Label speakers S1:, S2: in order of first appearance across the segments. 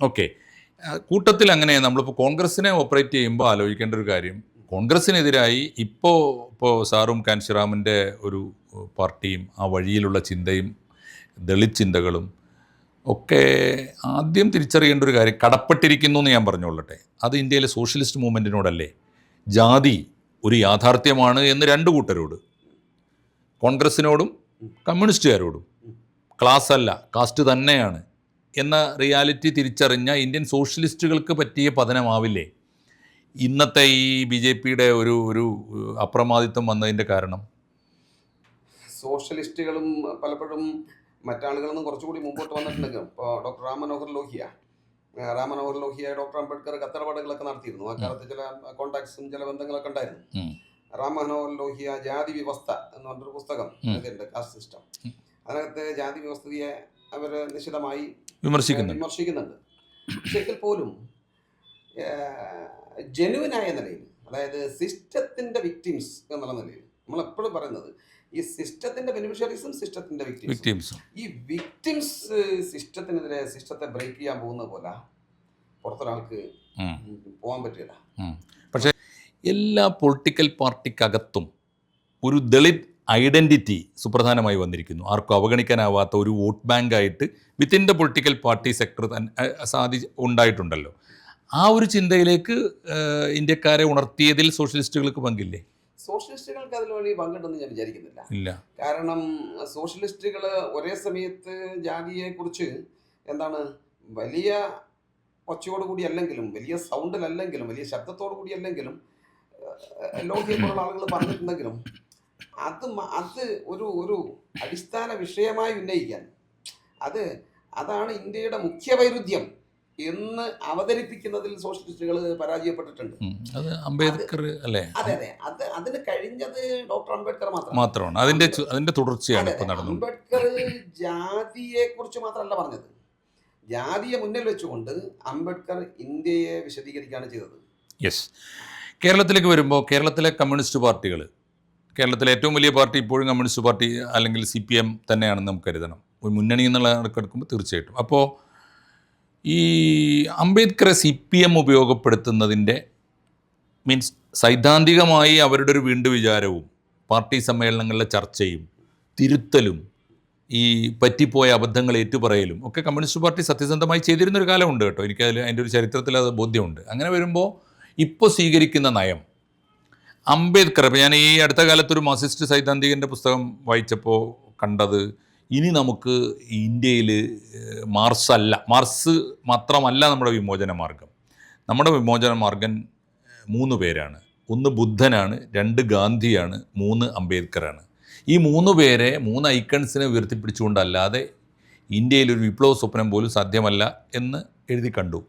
S1: Okay, കൂട്ടത്തിൽ അങ്ങനെ നമ്മളിപ്പോൾ കോൺഗ്രസിനെ ഓപ്പറേറ്റ് ചെയ്യുമ്പോൾ ആലോചിക്കേണ്ട ഒരു കാര്യം, കോൺഗ്രസിനെതിരായി ഇപ്പോൾ സാറും കാൻഷിറാമിൻ്റെ ഒരു പാർട്ടിയും ആ വഴിയിലുള്ള ചിന്തയും ദളിത് ചിന്തകളും ഒക്കെ ആദ്യം തിരിച്ചറിയേണ്ട ഒരു കാര്യം, കടപ്പെട്ടിരിക്കുന്നു എന്ന് ഞാൻ പറഞ്ഞുകൊള്ളട്ടെ, അത് ഇന്ത്യയിലെ സോഷ്യലിസ്റ്റ് മൂവ്മെൻറ്റിനോടല്ലേ. ജാതി ഒരു യാഥാർത്ഥ്യമാണ് എന്ന് രണ്ട് കൂട്ടരോട്, കോൺഗ്രസിനോടും കമ്മ്യൂണിസ്റ്റുകാരോടും. ക്ലാസ് അല്ല, കാസ്റ്റ് തന്നെയാണ് എന്ന റിയാലിറ്റി തിരിച്ചറിഞ്ഞ ഇന്ത്യൻ സോഷ്യലിസ്റ്റുകൾക്ക് പറ്റിയ പതനമാവില്ലേ ഇന്നത്തെ ഈ BJPയുടെ ഒരു അപ്രമാദിത്വം വന്നതിൻ്റെ കാരണം?
S2: സോഷ്യലിസ്റ്റുകളും പലപ്പോഴും മറ്റാളുകളിൽ നിന്നും കുറച്ചുകൂടി മുമ്പോട്ട് വന്നിട്ടുണ്ടെങ്കിലും ഇപ്പോൾ ഡോക്ടർ റാം മനോഹർ ലോഹിയ ഡോക്ടർ അംബേദ്കർ കത്തിടപാടുകളൊക്കെ നടത്തിയിരുന്നു. ആ കാലത്ത് ചില കോണ്ടാക്ട്സും ചില ബന്ധങ്ങളൊക്കെ ഉണ്ടായിരുന്നു. റാം മനോഹർ ലോഹിയ ജാതി വ്യവസ്ഥ എന്ന് പറഞ്ഞൊരു പുസ്തകം ഉണ്ട്, കാസ്റ്റ് സിസ്റ്റം. അതിനകത്ത് ജാതി വ്യവസ്ഥയെ അവർ നിശ്ചിതമായി വിമർശിക്കുന്നുണ്ട്. പക്ഷെങ്കിൽ പോലും ജെനുവിനായ നിലയിൽ, അതായത് സിസ്റ്റത്തിന്റെ വിക്ടിംസ് എന്നുള്ള നിലയിൽ നമ്മളെപ്പോഴും പറയുന്നത് ഈ സിസ്റ്റത്തിന്റെ ബെനിഫിഷ്യറീസും സിസ്റ്റത്തിന്റെ വിക്ടിംസും. ഈ വിക്ടിംസ് സിസ്റ്റത്തിനെതിരെ സിസ്റ്റത്തെ ബ്രേക്ക് ചെയ്യാൻ പോകുന്ന പോലെ പുറത്തൊരാൾക്ക് പോകാൻ പറ്റില്ല.
S1: പക്ഷേ എല്ലാ പൊളിറ്റിക്കൽ പാർട്ടിക്കകത്തും ഒരു ദളിത് ഐഡൻറ്റിറ്റി സുപ്രധാനമായി വന്നിരിക്കുന്നു. ആർക്കും അവഗണിക്കാനാവാത്ത ഒരു വോട്ട് ബാങ്കായിട്ട് within the political party sector ഉണ്ടായിട്ടുണ്ടല്ലോ. ആ ഒരു ചിന്തയിലേക്ക് ഇന്ത്യക്കാരെ ഉണർത്തിയതിൽ സോഷ്യലിസ്റ്റുകൾക്ക് പങ്കില്ലേ?
S2: സോഷ്യലിസ്റ്റുകൾക്ക് അതിൽ വലിയ പങ്കിട്ടെന്ന് ഞാൻ വിചാരിക്കുന്നില്ല.
S1: ഇല്ല.
S2: കാരണം സോഷ്യലിസ്റ്റുകൾ ഒരേ സമയത്ത് ജാതിയെക്കുറിച്ച് വലിയ ഒച്ചയോടുകൂടി അല്ലെങ്കിലും, വലിയ സൗണ്ടിലല്ലെങ്കിലും, വലിയ ശബ്ദത്തോടു കൂടി അല്ലെങ്കിലും ലോഹിയെപ്പോലുള്ള ആളുകൾ പറഞ്ഞിട്ടുണ്ടെങ്കിലും അത് ഒരു അടിസ്ഥാന വിഷയമായി ഉന്നയിക്കാൻ അതാണ് ഇന്ത്യയുടെ മുഖ്യ വൈരുദ്ധ്യം എന്ന് അവതരിപ്പിക്കുന്നതിൽ സോഷ്യലിസ്റ്റുകൾ പരാജയപ്പെട്ടിട്ടുണ്ട്.
S1: അംബേദ്കർ അല്ലേ?
S2: അതെ, അതിന് കഴിഞ്ഞത് ഡോക്ടർ അംബേദ്കർ
S1: മാത്രമാണ്. അതിന്റെ തുടർച്ചയാണ്
S2: അംബേദ്കർ ജാതിയെ കുറിച്ച് മാത്രമല്ല പറഞ്ഞത്, ജാതിയെ മുന്നിൽ വെച്ചുകൊണ്ട് അംബേദ്കർ ഇന്ത്യയെ വിശദീകരിക്കുകയാണ് ചെയ്തത്.
S1: യെസ്. കേരളത്തിലേക്ക് വരുമ്പോൾ കേരളത്തിലെ കമ്മ്യൂണിസ്റ്റ് പാർട്ടികൾ, കേരളത്തിലെ ഏറ്റവും വലിയ പാർട്ടി ഇപ്പോഴും കമ്മ്യൂണിസ്റ്റ് പാർട്ടി അല്ലെങ്കിൽ CPM തന്നെയാണെന്ന് നമുക്ക് കരുതണം. ഒരു മുന്നണി എന്നുള്ള കണക്കെടുക്കുമ്പോൾ തീർച്ചയായിട്ടും. അപ്പോൾ ഈ അംബേദ്കറെ CPM ഉപയോഗപ്പെടുത്തുന്നതിൻ്റെ മീൻസ് സൈദ്ധാന്തികമായി അവരുടെ ഒരു വീണ്ടും വിചാരവും പാർട്ടി സമ്മേളനങ്ങളിലെ ചർച്ചയും തിരുത്തലും ഈ പറ്റിപ്പോയ അബദ്ധങ്ങൾ ഏറ്റുപറയലും ഒക്കെ കമ്മ്യൂണിസ്റ്റ് പാർട്ടി സത്യസന്ധമായി ചെയ്തിരുന്നൊരു കാലമുണ്ട് കേട്ടോ. അതിൻ്റെ ഒരു ചരിത്രത്തിൽ അത് ബോധ്യമുണ്ട്. അങ്ങനെ വരുമ്പോൾ ഇപ്പോൾ സ്വീകരിക്കുന്ന നയം അംബേദ്കർ, ഇപ്പോൾ ഞാൻ ഈ അടുത്ത കാലത്തൊരു മാർക്സിസ്റ്റ് സൈദ്ധാന്തികൻ്റെ പുസ്തകം വായിച്ചപ്പോൾ കണ്ടത്, ഇനി നമുക്ക് ഇന്ത്യയിൽ മാർസ് മാത്രമല്ല നമ്മുടെ വിമോചന മാർഗം. നമ്മുടെ വിമോചന മാർഗം 3 പേരാണ്. 1 ബുദ്ധനാണ്, 2 ഗാന്ധിയാണ്, 3 അംബേദ്കറാണ്. ഈ 3 പേരെ 3 ഐക്കൺസിനെ ഉയർത്തിപ്പിടിച്ചുകൊണ്ടല്ലാതെ ഇന്ത്യയിലൊരു വിപ്ലവ സ്വപ്നം പോലും സാധ്യമല്ല എന്ന് എഴുതി കണ്ടു.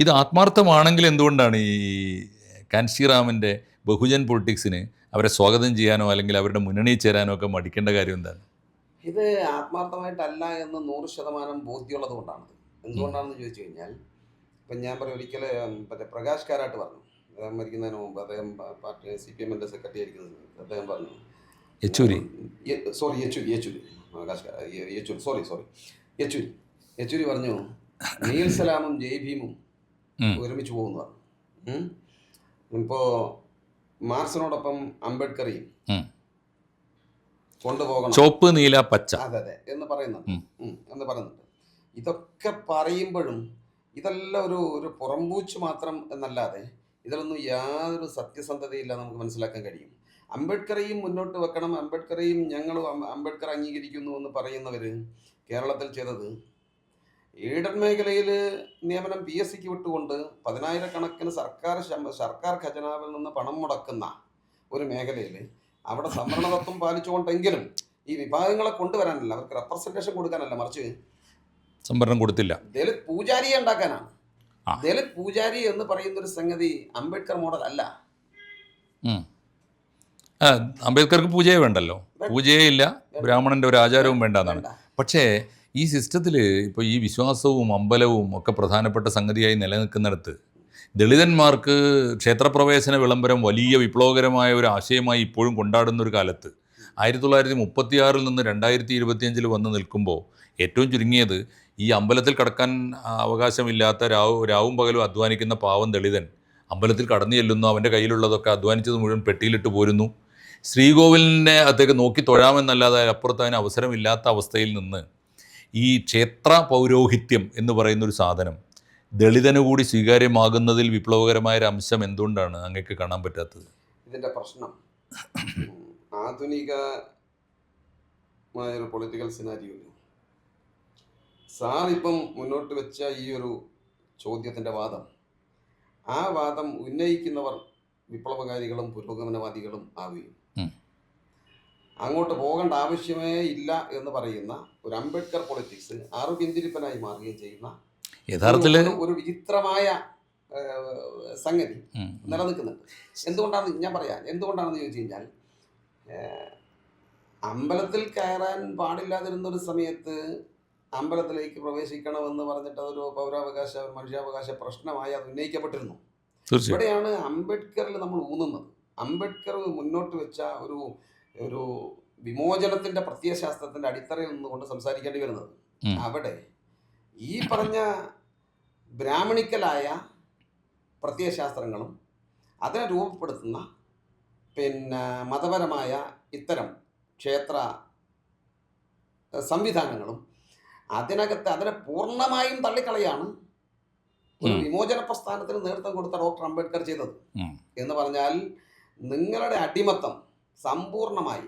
S1: ഇത് ആത്മാർത്ഥമാണെങ്കിൽ എന്തുകൊണ്ടാണ് ഈ കാൻഷിറാമിൻ്റെ ബഹുജൻ പൊളിറ്റിക്സിന് അവരെ സ്വാഗതം ചെയ്യാനോ അല്ലെങ്കിൽ അവരുടെ മുന്നണിയിൽ ചേരാനോ ഒക്കെ മടിക്കേണ്ട കാര്യം എന്താണ്?
S2: ഇത് ആത്മാർത്ഥമായിട്ടല്ല എന്ന് 100% ബോധ്യമുള്ളത് കൊണ്ടാണ്. എന്തുകൊണ്ടാണെന്ന് ചോദിച്ചു കഴിഞ്ഞാൽ, ഇപ്പം ഞാൻ പറയും, ഒരിക്കലും പ്രകാശ് കാരാട്ട് പറഞ്ഞു, അദ്ദേഹം മരിക്കുന്നതിന് മുമ്പ്, അദ്ദേഹം പാർട്ടി CPMൻ്റെ സെക്രട്ടറി ആയിരിക്കുന്നത്, അദ്ദേഹം പറഞ്ഞു, യെച്ചൂരി പറഞ്ഞു, നീൽ സലാമും ജയ് ഭീമും ഒരുമിച്ച് പോകുന്നു പറഞ്ഞു. ഇപ്പോൾ മാർക്സിനോടൊപ്പം അംബേദ്കറെയും കൊണ്ടുപോകണം,
S1: ചോപ്പ് നീല പച്ച,
S2: അതെ എന്ന് പറയുന്നുണ്ട്. ഇതൊക്കെ പറയുമ്പോഴും ഇതെല്ലാം ഒരു പുറംപൂച്ച് മാത്രം എന്നല്ലാതെ ഇതിലൊന്നും യാതൊരു സത്യസന്ധതയില്ല നമുക്ക് മനസ്സിലാക്കാൻ കഴിയും. അംബേദ്കറെയും മുന്നോട്ട് വെക്കണം, അംബേദ്കറെയും ഞങ്ങൾ അംബേദ്കർ അംഗീകരിക്കുന്നു എന്ന് പറയുന്നവർ കേരളത്തിൽ ചെയ്തത് എയ്ഡഡ് മേഖലയിൽ നിയമനം PSCക്ക് വിട്ടുകൊണ്ട് 10,000-കണക്കിന് സർക്കാർ ഖജനാവിൽ നിന്ന് പണം മുടക്കുന്ന ഒരു മേഖലയിൽ അവിടെ സംവരണ തത്വം പാലിച്ചുകൊണ്ടെങ്കിലും ഈ വിഭാഗങ്ങളെ കൊണ്ടുവരാനല്ല, അവർക്ക് റെപ്രസെന്റേഷൻ കൊടുക്കാനല്ല, മറിച്ച്
S1: സംവരണം കൊടുത്തില്ല,
S2: ദലിത് പൂജാരിയെ ഉണ്ടാക്കാനാണ്. ദലിത് പൂജാരി എന്ന് പറയുന്ന ഒരു സംഗതി അംബേദ്കർ മോഡൽ അല്ല.
S1: അംബേദ്കർക്ക് പൂജയെ വേണ്ടല്ലോ, പൂജയേ ഇല്ല, ബ്രാഹ്മണന്റെ ഒരു ആചാരവും വേണ്ട എന്നാണ്. പക്ഷേ ഈ സിസ്റ്റത്തിൽ ഇപ്പോൾ ഈ വിശ്വാസവും അമ്പലവും ഒക്കെ പ്രധാനപ്പെട്ട സംഗതിയായി നിലനിൽക്കുന്നിടത്ത് ദളിതന്മാർക്ക് ക്ഷേത്രപ്രവേശന വിളംബരം വലിയ വിപ്ലവകരമായ ഒരു ആശയമായി ഇപ്പോഴും കൊണ്ടാടുന്ന ഒരു കാലത്ത് 1936 നിന്ന് 2025 വന്ന് നിൽക്കുമ്പോൾ ഏറ്റവും ചുരുങ്ങിയത് ഈ അമ്പലത്തിൽ കടക്കാൻ അവകാശമില്ലാത്ത രാവും പകലും അധ്വാനിക്കുന്ന പാവം ദളിതൻ അമ്പലത്തിൽ കടന്നു ചെല്ലുന്നു, അവൻ്റെ കയ്യിലുള്ളതൊക്കെ അധ്വാനിച്ചത് മുഴുവൻ പെട്ടിയിലിട്ട് പോരുന്നു. ശ്രീകോവിലിനെ അതൊക്കെ നോക്കി തൊഴാമെന്നല്ലാതെ അപ്പുറത്ത് അതിന് അവസരമില്ലാത്ത അവസ്ഥയിൽ നിന്ന് ഈ ക്ഷേത്ര പൗരോഹിത്യം എന്ന് പറയുന്നൊരു സാധനം ദളിതന് കൂടി സ്വീകാര്യമാകുന്നതിൽ വിപ്ലവകരമായ ഒരു അംശം എന്തുകൊണ്ടാണ് അങ്ങക്ക് കാണാൻ പറ്റാത്തത്?
S2: ഇതിൻ്റെ പ്രശ്നം ആധുനികമായൊരു പൊളിറ്റിക്കൽ സിനാരിയോയിൽ സാർ ഇപ്പം മുന്നോട്ട് വെച്ച ഈ ഒരു ചോദ്യത്തിൻ്റെ വാദം, ആ വാദം ഉന്നയിക്കുന്നവർ വിപ്ലവകാരികളും പുരോഗമനവാദികളും ആവുകയും അങ്ങോട്ട് പോകേണ്ട ആവശ്യമേ ഇല്ല എന്ന് പറയുന്ന ഒരു അംബേദ്കർ പൊളിറ്റിക്സ് ആറ് പിന്തിരിപ്പനായി മാറുകയും ചെയ്യുന്ന
S1: യഥാർത്ഥത്തിൽ
S2: ഒരു വിചിത്രമായ സംഗതി നിലനിൽക്കുന്നുണ്ട്. എന്തുകൊണ്ടാണ് ഞാൻ പറയാം, എന്തുകൊണ്ടാണെന്ന് ചോദിച്ചു കഴിഞ്ഞാൽ അമ്പലത്തിൽ കയറാൻ പാടില്ലാതിരുന്ന ഒരു സമയത്ത് അമ്പലത്തിലേക്ക് പ്രവേശിക്കണമെന്ന് പറഞ്ഞിട്ട് അതൊരു പൗരാവകാശ മനുഷ്യാവകാശ പ്രശ്നമായി അത് ഉന്നയിക്കപ്പെട്ടിരുന്നു. ഇവിടെയാണ് അംബേദ്കറിൽ നമ്മൾ ഊന്നുന്നത്. അംബേദ്കർ മുന്നോട്ട് വെച്ച ഒരു ഒരു വിമോചനത്തിന്റെ പ്രത്യയശാസ്ത്രത്തിന്റെ അടിത്തറയിൽ നിന്നുകൊണ്ട് സംസാരിക്കേണ്ടി വരുന്നത്. അവിടെ ഈ പറഞ്ഞ ബ്രാഹ്മണിക്കലായ പ്രത്യയശാസ്ത്രങ്ങളും അതിനെ രൂപപ്പെടുത്തുന്ന മതപരമായ ഇത്തരം ക്ഷേത്ര സംവിധാനങ്ങളും അതിനകത്ത് അതിനെ പൂർണ്ണമായും തള്ളിക്കളയാണ് ഒരു വിമോചന പ്രസ്ഥാനത്തിന് നേതൃത്വം കൊടുത്ത ഡോക്ടർ അംബേദ്കർ ചെയ്തത്. എന്ന് പറഞ്ഞാൽ നിങ്ങളുടെ അടിമത്തം സമ്പൂർണമായി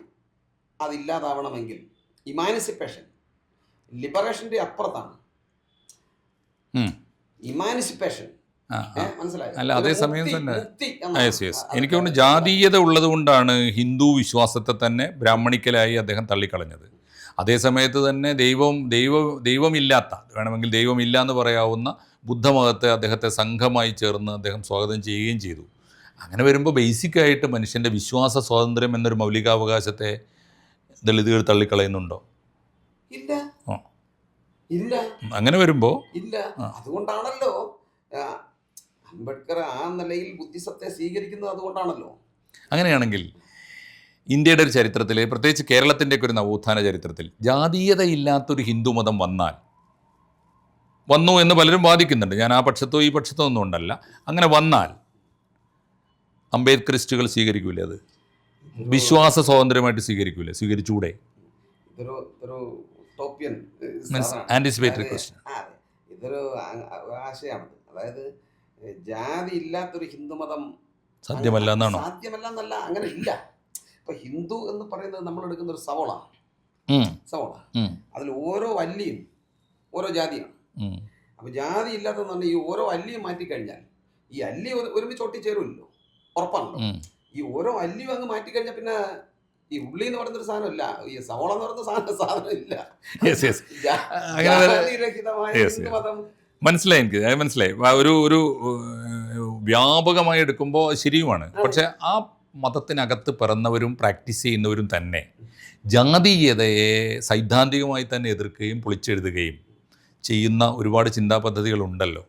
S2: അതില്ലാതാവണമെങ്കിൽ ഇമാനിസിപ്പേഷൻ, ലിബറേഷൻ്റെ അപ്പുറത്താണ് ഇമാനിസിപ്പേഷൻ.
S1: അല്ല, അതേസമയം തന്നെ എനിക്ക് തോന്നുന്നു ജാതീയത ഉള്ളത് കൊണ്ടാണ് ഹിന്ദു വിശ്വാസത്തെ തന്നെ ബ്രാഹ്മണിക്കലായി അദ്ദേഹം തള്ളിക്കളഞ്ഞത്. അതേസമയത്ത് തന്നെ ദൈവമില്ലാത്ത, വേണമെങ്കിൽ ദൈവമില്ല എന്ന് പറയാവുന്ന ബുദ്ധമതത്തെ അദ്ദേഹത്തെ സംഘമായി ചേർന്ന് അദ്ദേഹം സ്വാഗതം ചെയ്യുകയും ചെയ്തു. അങ്ങനെ വരുമ്പോൾ ബേസിക്കായിട്ട് മനുഷ്യൻ്റെ വിശ്വാസ സ്വാതന്ത്ര്യം എന്നൊരു മൗലികാവകാശത്തെ ദളിതുകൾ തള്ളിക്കളയുന്നുണ്ടോ?
S2: ഇല്ല, ഇല്ല.
S1: അങ്ങനെ വരുമ്പോൾ
S2: ഇല്ല. അതുകൊണ്ടാണല്ലോ അംബേദ്കർ ആ നിലയിൽ ബുദ്ധിസത്തെ സ്വീകരിക്കുന്നത്. അതുകൊണ്ടാണല്ലോ.
S1: അങ്ങനെയാണെങ്കിൽ ഇന്ത്യയുടെ ഒരു ചരിത്രത്തിൽ, പ്രത്യേകിച്ച് കേരളത്തിൻ്റെയൊക്കെ ഒരു നവോത്ഥാന ചരിത്രത്തിൽ ജാതീയതയില്ലാത്തൊരു ഹിന്ദുമതം വന്നു എന്ന് പലരും വാദിക്കുന്നുണ്ട്. ഞാൻ ആ പക്ഷത്തോ ഈ പക്ഷത്തോ ഒന്നും ഉണ്ടല്ല. അങ്ങനെ വന്നാൽ അംബേദ്കറിസ്റ്റുകൾ സ്വീകരിക്കൂലേ? അത് വിശ്വാസ സ്വാതന്ത്ര്യമായിട്ട് സ്വീകരിച്ചൂടെ? Anticipatory question.
S2: ഇതൊരു ആശയമാണ്. അതായത് ജാതി ഇല്ലാത്തൊരു ഹിന്ദുമതം
S1: സാധ്യമല്ല എന്നാണോ?
S2: സാധ്യമല്ല എന്നല്ല, അങ്ങനെ ഇല്ല. ഇപ്പൊ ഹിന്ദു എന്ന് പറയുന്നത് നമ്മൾ എടുക്കുന്ന ഒരു സവോള, അതിൽ ഓരോ അല്ലിയും ഓരോ ജാതിയാണ്. അപ്പൊ ജാതി ഇല്ലാത്തതെന്ന് പറഞ്ഞാൽ ഈ ഓരോ അല്ലിയും മാറ്റിക്കഴിഞ്ഞാൽ ഈ അല്ലി ഒരുമിച്ച് ഒട്ടിച്ചേരുമല്ലോ, ഉറപ്പാണല്ലോ. ഈ ഓരോ അല്ലിയും അങ്ങ് മാറ്റിക്കഴിഞ്ഞാൽ പിന്നെ ഈ ഉള്ളി എന്ന് പറയുന്നൊരു സാധനം ഇല്ല, ഈ സവോള എന്ന് പറയുന്ന സാധനം ഇല്ല.
S1: മനസ്സിലായി, എനിക്ക് മനസ്സിലായി. ഒരു വ്യാപകമായി എടുക്കുമ്പോൾ ശരിയുമാണ്. പക്ഷെ ആ മതത്തിനകത്ത് പിറന്നവരും പ്രാക്ടീസ് ചെയ്യുന്നവരും തന്നെ ജാതീയതയെ സൈദ്ധാന്തികമായി തന്നെ എതിർക്കുകയും പൊളിച്ചെഴുതുകയും ചെയ്യുന്ന ഒരുപാട് ചിന്താ പദ്ധതികളുണ്ടല്ലോ.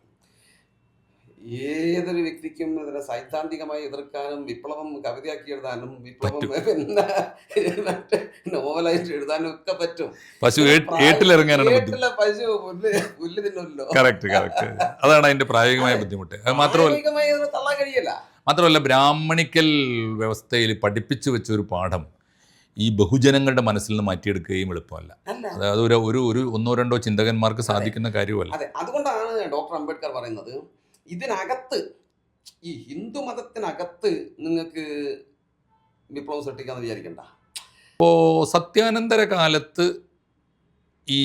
S2: ഏതൊരു വ്യക്തിക്കും ഇതിനെ സൈദ്ധാന്തികമായി എതിർക്കാനും വിപ്ലവം കവിതയാക്കി എഴുതാനും വിപ്ലവം നോവലായിട്ട് എഴുതാനും ഒക്കെ പറ്റും.
S1: പശു ഏട്ടിലിറങ്ങാനാണ്
S2: പശു പുല്ല് തിന്നല്ലോ.
S1: കറക്റ്റ്. അതാണ് അതിന്റെ പ്രായോഗികമായ ബുദ്ധിമുട്ട്. അത്
S2: തള്ളാൻ കഴിയില്ല.
S1: മാത്രമല്ല ബ്രാഹ്മണിക്കൽ വ്യവസ്ഥയിൽ പഠിപ്പിച്ചു വെച്ച ഒരു പാഠം ഈ ബഹുജനങ്ങളുടെ മനസ്സിൽ നിന്ന് മാറ്റിയെടുക്കുകയും എളുപ്പമല്ല. അതായത് ഒരു ഒന്നോ രണ്ടോ ചിന്തകന്മാർക്ക് സാധിക്കുന്ന കാര്യമല്ല.
S2: അതെ, അതുകൊണ്ടാണ് ഡോക്ടർ അംബേദ്കർ പറയുന്നത് ഇതിനകത്ത്, ഈ ഹിന്ദു മതത്തിനകത്ത് നിങ്ങൾക്ക് വിപ്ലവം സൃഷ്ടിക്കാന്ന് വിചാരിക്കണ്ട.
S1: ഇപ്പോൾ സത്യാനന്തര കാലത്ത് ഈ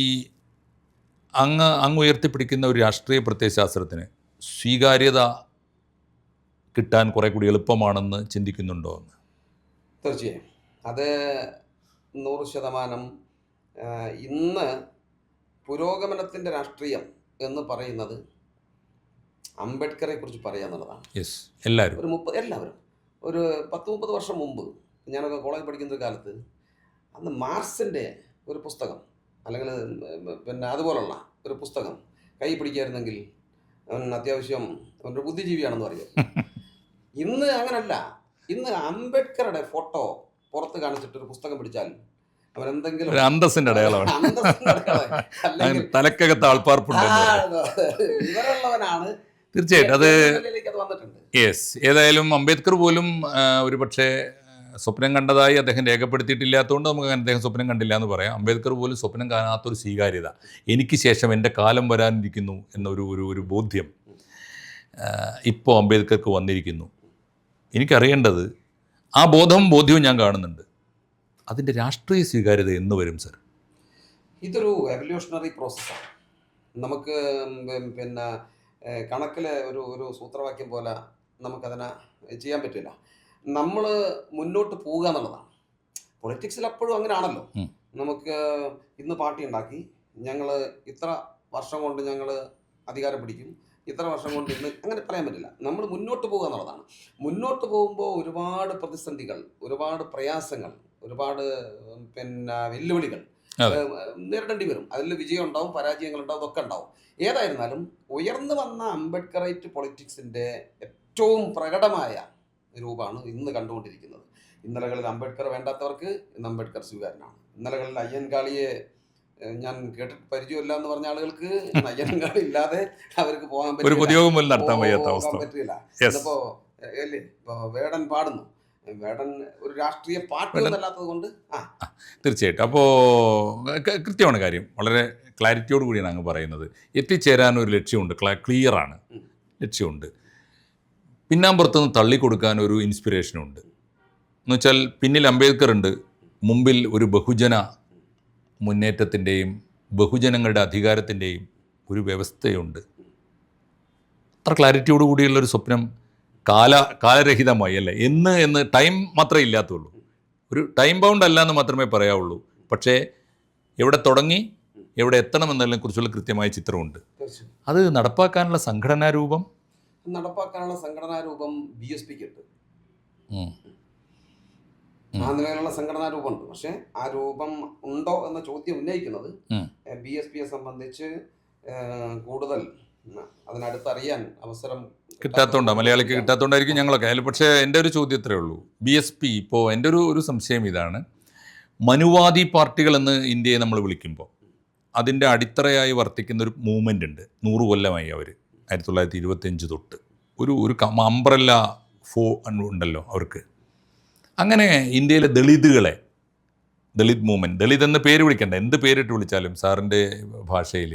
S1: അങ്ങ് ഉയർത്തിപ്പിടിക്കുന്ന ഒരു രാഷ്ട്രീയ പ്രത്യയശാസ്ത്രത്തിന് സ്വീകാര്യത കിട്ടാൻ കുറെ കൂടി എളുപ്പമാണെന്ന് ചിന്തിക്കുന്നുണ്ടോ എന്ന്?
S2: തീർച്ചയായും അത് 100%. ഇന്ന് പുരോഗമനത്തിൻ്റെ രാഷ്ട്രീയം എന്ന് പറയുന്നത് അംബേദ്കറെ കുറിച്ച് പറയാന്നുള്ളതാണ്.
S1: എല്ലാവരും
S2: ഒരു 10-30 വർഷം മുമ്പ് ഞാനൊക്കെ കോളേജ് പഠിക്കുന്ന ഒരു കാലത്ത് അന്ന് മാർക്സിൻ്റെ ഒരു പുസ്തകം അല്ലെങ്കിൽ അതുപോലുള്ള ഒരു പുസ്തകം കൈ പിടിക്കായിരുന്നെങ്കിൽ അവൻ അത്യാവശ്യം അവനൊരു ബുദ്ധിജീവിയാണെന്ന് പറയാം. ഇന്ന് അങ്ങനല്ല. ഇന്ന് അംബേദ്കറുടെ ഫോട്ടോ പുറത്ത് കാണിച്ചിട്ടൊരു പുസ്തകം പിടിച്ചാൽ അവരെന്തെങ്കിലും
S1: ഒരു അന്തസ്സിന്റെ അടയാളമാണ്.
S2: അന്തസ്സിന്റെ അടയാളം, അല്ലെങ്കിൽ
S1: തലക്കകത്ത് ആൾപ്പാർപ്പുണ്ട്.
S2: വിവരമുള്ളവനാണ്.
S1: തീർച്ചയായിട്ടും അത്
S2: അത് വന്നിട്ടുണ്ട്.
S1: യെസ്. ഏതായാലും അംബേദ്കർ പോലും ഒരു പക്ഷേ സ്വപ്നം കണ്ടതായി അദ്ദേഹം രേഖപ്പെടുത്തിയിട്ടില്ലാത്തതുകൊണ്ട് നമുക്ക് അദ്ദേഹം സ്വപ്നം കണ്ടില്ല എന്ന് പറയാം. അംബേദ്കർ പോലും സ്വപ്നം കാണാത്തൊരു സ്വീകാര്യത, എനിക്ക് ശേഷം എൻ്റെ കാലം വരാനിരിക്കുന്നു എന്നൊരു ബോധ്യം ഇപ്പോൾ അംബേദ്കർക്ക് വന്നിരിക്കുന്നു. എനിക്കറിയേണ്ടത് ആ ബോധ്യവും ഞാൻ കാണുന്നുണ്ട്. അതിൻ്റെ രാഷ്ട്രീയ സ്വീകാര്യത എന്ന് വരും സർ?
S2: ഇതൊരു എവല്യൂഷണറി പ്രോസസ്സാണ്. നമുക്ക് പിന്നെ കണക്കിലെ ഒരു സൂത്രവാക്യം പോലെ നമുക്കതിനെ ചെയ്യാൻ പറ്റില്ല. നമ്മൾ മുന്നോട്ട് പോവുക എന്നുള്ളതാണ്. പൊളിറ്റിക്സിൽ എപ്പോഴും അങ്ങനെയാണല്ലോ. നമുക്ക് ഇന്ന് പാർട്ടി ഉണ്ടാക്കി, ഞങ്ങൾ ഇത്ര വർഷം കൊണ്ട് ഞങ്ങൾ അധികാരം പിടിക്കും, ഇത്ര വർഷം കൊണ്ട് ഇന്ന്, അങ്ങനെ പറയാൻ പറ്റില്ല. നമ്മൾ മുന്നോട്ട് പോകുക എന്നുള്ളതാണ്. മുന്നോട്ട് പോകുമ്പോൾ ഒരുപാട് പ്രതിസന്ധികൾ, ഒരുപാട് പ്രയാസങ്ങൾ, ഒരുപാട് വെല്ലുവിളികൾ നേരിടേണ്ടി വരും. അതിൽ വിജയം ഉണ്ടാവും, പരാജയങ്ങൾ ഉണ്ടാവും, ഇതൊക്കെ ഉണ്ടാവും. ഏതായിരുന്നാലും ഉയർന്നു വന്ന അംബേദ്കറൈറ്റ് പൊളിറ്റിക്സിൻ്റെ ഏറ്റവും പ്രകടമായ രൂപമാണ് ഇന്ന് കണ്ടുകൊണ്ടിരിക്കുന്നത്. ഇന്നലകളിൽ അംബേദ്കർ വേണ്ടാത്തവർക്ക് ഇന്ന് അംബേദ്കർ സ്വീകാര്യനാണ്. ഇന്നലകളിൽ അയ്യൻകാളിയെ ഞാൻ കേട്ടിട്ട് പരിചയമില്ല എന്ന് പറഞ്ഞ ആളുകൾക്ക് അയ്യൻകാളി ഇല്ലാതെ അവർക്ക് പോകാൻ പറ്റില്ല. ഇതിപ്പോ അല്ലേ, ഇപ്പൊ വേടൻ പാടുന്നു, വേടൻ ഒരു രാഷ്ട്രീയ പാർട്ടി ഒന്നല്ലാത്തത് കൊണ്ട്.
S1: തീർച്ചയായിട്ടും. അപ്പോൾ കൃത്യമാണ് കാര്യം, വളരെ ക്ലാരിറ്റിയോട് കൂടിയാണ് അങ്ങ് പറയുന്നത്. എത്തിച്ചേരാൻ ഒരു ലക്ഷ്യമുണ്ട്, ക്ലിയറാണ് ലക്ഷ്യമുണ്ട്. പിന്നാമ്പുറത്തുനിന്ന് തള്ളിക്കൊടുക്കാൻ ഒരു ഇൻസ്പിറേഷനുണ്ട്. എന്നുവെച്ചാൽ പിന്നിൽ അംബേദ്കർ ഉണ്ട്, മുമ്പിൽ ഒരു ബഹുജന മുന്നേറ്റത്തിൻ്റെയും ബഹുജനങ്ങളുടെ അധികാരത്തിൻ്റെയും ഒരു വ്യവസ്ഥയുണ്ട്. അത്ര ക്ലാരിറ്റിയോട് കൂടിയുള്ളൊരു സ്വപ്നം കാലരഹിതമായി അല്ലേ, എന്ന് ടൈം മാത്രമേ ഇല്ലാത്തുള്ളൂ. ഒരു ടൈം ബൗണ്ട് അല്ല എന്ന് മാത്രമേ പറയാവുള്ളൂ. പക്ഷേ എവിടെ തുടങ്ങി എവിടെ എത്തണമെന്നതിനെ കുറിച്ചുള്ള കൃത്യമായ ചിത്രമുണ്ട്. അത് നടപ്പാക്കാനുള്ള സംഘടനാ രൂപം
S2: BSPക്ക് ഉണ്ട്. ആ നിലയിലുള്ള സംഘടനാ രൂപമുണ്ട്. പക്ഷെ ആ രൂപം ഉണ്ടോ എന്ന ചോദ്യം ഉന്നയിക്കുന്നത് BSPയെ സംബന്ധിച്ച് കൂടുതൽ അതിനടുത്തറിയാൻ അവസരം
S1: കിട്ടാത്തതുകൊണ്ടാണ്, മലയാളിക്ക് കിട്ടാത്തതുകൊണ്ടായിരിക്കും ഞങ്ങളൊക്കെ. അതിൽ പക്ഷേ എൻ്റെ ഒരു ചോദ്യം ഇത്രയേ ഉള്ളൂ. BSP ഇപ്പോൾ എൻ്റെ ഒരു സംശയം ഇതാണ്, മനുവാദി പാർട്ടികളെന്ന് ഇന്ത്യയെ നമ്മൾ വിളിക്കുമ്പോൾ അതിൻ്റെ അടിത്തറയായി വർത്തിക്കുന്ന ഒരു മൂവ്മെൻ്റ് ഉണ്ട്. 100 കൊല്ലമായി അവർ 1925 തൊട്ട് ഒരു അംബ്രല്ല ഉണ്ടല്ലോ അവർക്ക്. അങ്ങനെ ഇന്ത്യയിലെ ദളിത് മൂവ്മെൻറ്റ്, ദളിത് എന്ന പേര് വിളിക്കണ്ട, എന്ത് പേരിട്ട് വിളിച്ചാലും സാറിൻ്റെ ഭാഷയിൽ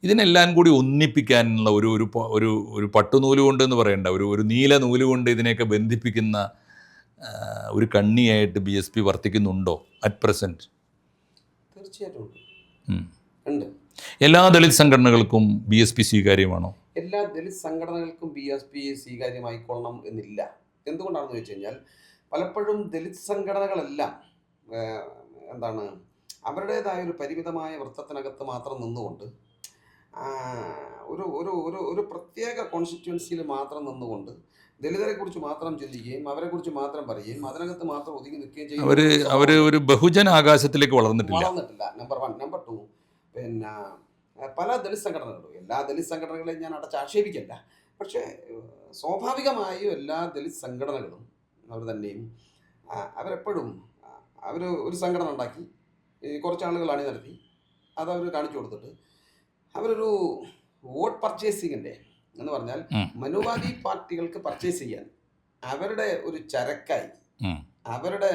S1: ഇതിനെല്ലാം കൂടി ഒന്നിപ്പിക്കാനുള്ള ഒരു പട്ടുനൂല് കൊണ്ട് എന്ന് പറയേണ്ട ഒരു നീല നൂല് കൊണ്ട് ഇതിനെയൊക്കെ ബന്ധിപ്പിക്കുന്ന ഒരു കണ്ണിയായിട്ട് BSP വർത്തിക്കുന്നുണ്ടോ അറ്റ് പ്രസൻറ്റ്?
S2: തീർച്ചയായിട്ടും ഉണ്ട്.
S1: എല്ലാ ദളിത് സംഘടനകൾക്കും BSP സ്വീകാര്യമാണോ?
S2: എല്ലാ ദളിത് സംഘടനകൾക്കും BSP സ്വീകാര്യമായിക്കൊള്ളണം എന്നില്ല. എന്തുകൊണ്ടാണെന്ന് വെച്ച് കഴിഞ്ഞാൽ പലപ്പോഴും ദളിത് സംഘടനകളെല്ലാം അവരുടേതായ ഒരു പരിമിതമായ വൃത്തത്തിനകത്ത് മാത്രം നിന്നുകൊണ്ട് ഒരു പ്രത്യേക കോൺസ്റ്റിറ്റ്യുവൻസിയിൽ മാത്രം നിന്നുകൊണ്ട് ദളിതരെ കുറിച്ച് മാത്രം ചിന്തിക്കുകയും അവരെക്കുറിച്ച് മാത്രം പറയുകയും അതിനകത്ത് മാത്രം ഒതുങ്ങി നിൽക്കുകയും ചെയ്യും.
S1: അവർ ഒരു ബഹുജന ആകാശത്തിലേക്ക് വളർന്നിട്ടില്ല.
S2: നമ്പർ 1. നമ്പർ 2, പിന്നെ പല ദളിത് സംഘടനകളും, എല്ലാ ദളിത് സംഘടനകളെയും ഞാൻ അടച്ചാക്ഷേപിക്കല്ല, പക്ഷേ സ്വാഭാവികമായും എല്ലാ ദളിത് സംഘടനകളും അവർ തന്നെയും അവരെപ്പോഴും ഒരു സംഘടന ഉണ്ടാക്കി കുറച്ച് ആളുകൾ അണിനിരത്തി അതവർ കാണിച്ചു കൊടുത്തിട്ട് അവരൊരു വോട്ട് പർച്ചേസിങ്ങിൻ്റെ എന്ന് പറഞ്ഞാൽ മനുവാദി പാർട്ടികൾക്ക് പർച്ചേസ് ചെയ്യാൻ അവരുടെ ഒരു ചരക്കായി അവരുടെ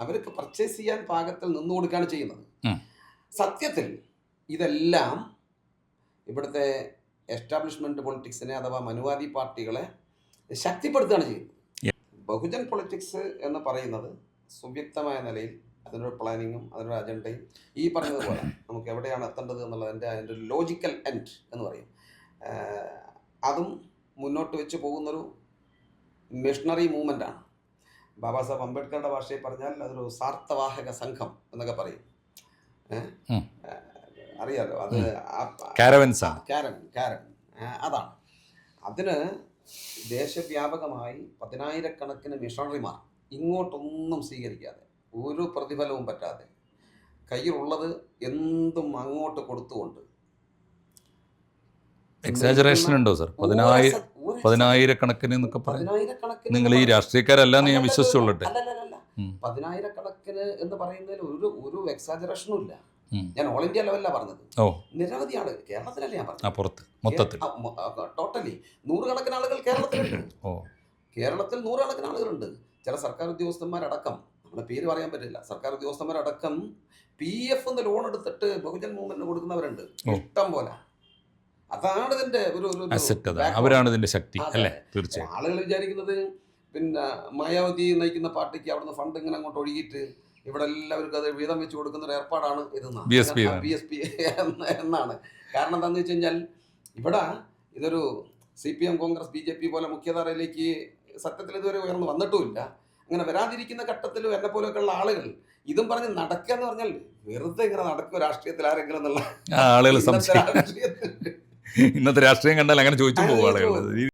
S2: അവർക്ക് പർച്ചേസ് ചെയ്യാൻ പാകത്തിൽ നിന്നു കൊടുക്കുകയാണ് ചെയ്യുന്നത്. സത്യത്തിൽ ഇതെല്ലാം ഇവിടുത്തെ എസ്റ്റാബ്ലിഷ്മെൻറ്റ് പൊളിറ്റിക്സിനെ അഥവാ മനുവാദി പാർട്ടികളെ ശക്തിപ്പെടുത്തുകയാണ് ചെയ്യുന്നത്. ബഹുജൻ പൊളിറ്റിക്സ് എന്ന് പറയുന്നത് സുവ്യക്തമായ നിലയിൽ അതിനൊരു പ്ലാനിങ്ങും അതിനൊരു അജണ്ടയും ഈ പറഞ്ഞതുപോലെ നമുക്ക് എവിടെയാണ് എത്തേണ്ടത് എന്നുള്ളതിൻ്റെ അതിൻ്റെ ഒരു ലോജിക്കൽ എൻഡ് എന്ന് പറയും, അതും മുന്നോട്ട് വെച്ച് പോകുന്നൊരു മിഷണറി മൂവ്മെൻ്റാണ്. ബാബാ സാഹേബ് അംബേദ്കറുടെ ഭാഷയിൽ പറഞ്ഞാൽ അതൊരു സാർത്ഥവാഹക സംഘം എന്നൊക്കെ പറയും. അറിയാലോ, അത് കാരവൻ അതാണ്. അതിന് ദേശവ്യാപകമായി 10,000-കണക്കിന് മിഷണറിമാർ ഇങ്ങോട്ടൊന്നും സ്വീകരിക്കാതെ ഒരു പ്രതിഫലവും പറ്റാതെ കയ്യിലുള്ളത് എന്തും അങ്ങോട്ട് കൊടുത്തുകൊണ്ട്.
S1: എക്സാജറേഷൻ ഉണ്ടോ സർ? 10,000-കണക്കിന് എന്നൊക്കെ പറഞ്ഞു. നിങ്ങൾ ഈ രാഷ്ട്രീയക്കാരല്ല എന്ന് ഞാൻ വിശ്വസിച്ചോളട്ടെ.
S2: അല്ല,
S1: ഉം.
S2: 10,000 എന്ന് പറയുന്നതിൽ ഒരു എക്സാജറേഷനും ഇല്ല.
S1: ഉം.
S2: ഞാൻ ഓൾ ഇന്ത്യ ലെവലിലാണ് പറഞ്ഞത്.
S1: ഓ
S2: നിരവധി ആളുകൾ കേരളത്തിലല്ലേ ഞാൻ
S1: ആ
S2: പറഞ്ഞത്.
S1: പുറത്ത് മൊത്തത്തിൽ
S2: ടോട്ടലി 100 ആളുകൾ കേരളത്തിലുണ്ട്.
S1: ഓ
S2: കേരളത്തിൽ 100 ആളുകളുണ്ട്. ചില സർക്കാർ ഉദ്യോഗസ്ഥന്മാരടക്കം, നമ്മുടെ പേര് പറയാൻ പറ്റില്ല, സർക്കാർ ഉദ്യോഗസ്ഥന്മാരടക്കം PF ലോൺ എടുത്തിട്ട് ബഹുജൻ മൂവ്മെന്റിന് കൊടുക്കുന്നവരുണ്ട്
S1: ഓ.
S2: ഇഷ്ടം പോലെ. അതാണ് ഇതിന്റെ ഒരു
S1: അസറ്റ് അതാണ്,
S2: backbone.
S1: അവരാണ് ഇതിന്റെ ശക്തി
S2: അതെ.
S1: അല്ലേ? തീർച്ചയായും.
S2: ആളുകൾ വിചാരിക്കുന്നത് പിന്നെ മായാവതി നയിക്കുന്ന പാർട്ടിക്ക് അവിടുന്ന് ഫണ്ട് ഇങ്ങനെ അങ്ങോട്ട് ഒഴുകിയിട്ട് ഇവിടെ എല്ലാവർക്കും അത് വീതം വെച്ച് കൊടുക്കുന്ന ഒരു ഏർപ്പാടാണ് ഇതെന്നാണ്.
S1: BSP
S2: BSP എന്നാണ്. കാരണം എന്താണെന്ന് വെച്ച് കഴിഞ്ഞാൽ ഇവിടെ ഇതൊരു CPM, കോൺഗ്രസ്, BJP പോലെ മുഖ്യധാരയിലേക്ക് സത്യത്തിൽ ഇതുവരെ ഉയർന്നു വന്നിട്ടുമില്ല. അങ്ങനെ വരാതിരിക്കുന്ന ഘട്ടത്തിലും എന്നെ പോലെയൊക്കെ ഉള്ള ആളുകൾ ഇതും പറഞ്ഞ് നടക്കുക എന്ന് പറഞ്ഞാൽ വെറുതെ ഇങ്ങനെ നടക്കുക രാഷ്ട്രീയത്തിൽ ആരെങ്കിലും എന്നുള്ള
S1: ആളുകൾ
S2: ഇന്നത്തെ
S1: സംശയം
S2: രാഷ്ട്രീയത്തിൽ
S1: ഇന്നത്തെ രാഷ്ട്രീയം കണ്ടാൽ അങ്ങനെ ചോദിച്ചു പോകും
S2: അങ്ങനെ ചോദിച്ചു
S1: ആളുകൾ.